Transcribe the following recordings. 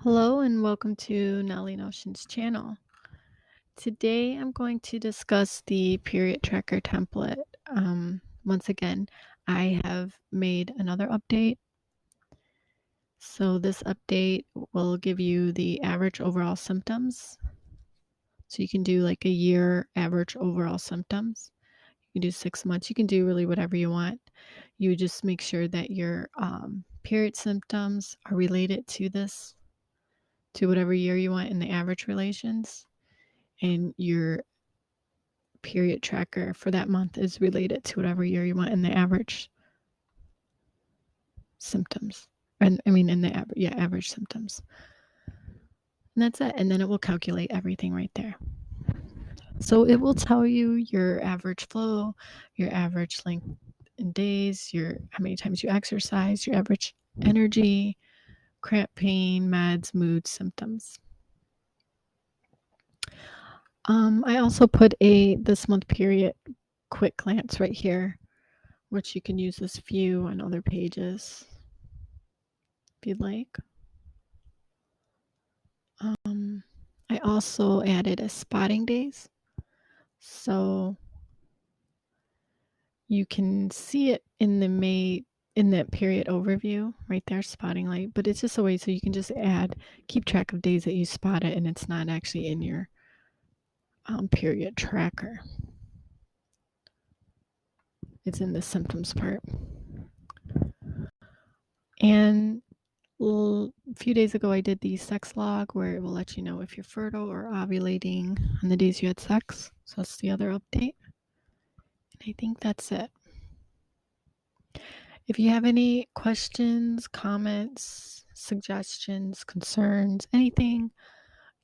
Hello and welcome to Nellie Notions channel. Today I'm going to discuss the period tracker template. Once again, I have made another update. So this update will give you the average overall symptoms. So you can do like a year average overall symptoms. You can do 6 months. You can do really whatever you want. You just make sure that your period symptoms are related to whatever year you want in the average relations, and your period tracker for that month is related to whatever year you want in the average symptoms. And I mean in the average symptoms. And that's it. And then it will calculate everything right there. So it will tell you your average flow, your average length in days, your how many times you exercise, your average energy, cramp pain, meds, mood, symptoms. I also put a this month period quick glance right here, which you can use this view on other pages if you'd like. I also added a spotting days, so you can see it in the period overview right there, spotting light, but it's just a way so you can just keep track of days that you spot it, and it's not actually in your period tracker. It's in the symptoms part. And a few days ago, I did the sex log where it will let you know if you're fertile or ovulating on the days you had sex. So that's the other update. And I think that's it. If you have any questions, comments, suggestions, concerns, anything,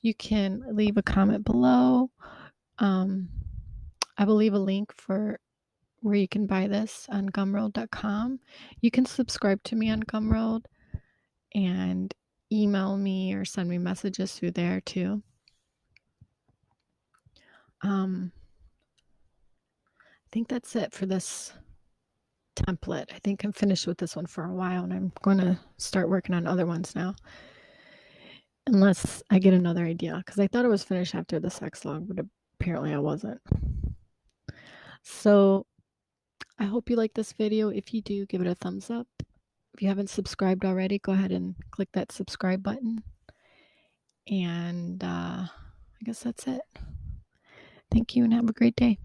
you can leave a comment below. I will leave a link for where you can buy this on Gumroad.com. You can subscribe to me on Gumroad and email me or send me messages through there too. I think that's it for this template. I think I'm finished with this one for a while, and I'm going to start working on other ones now. Unless I get another idea, because I thought it was finished after the sex log, but apparently I wasn't. So I hope you like this video. If you do, give it a thumbs up. If you haven't subscribed already, go ahead and click that subscribe button. And I guess that's it. Thank you and have a great day.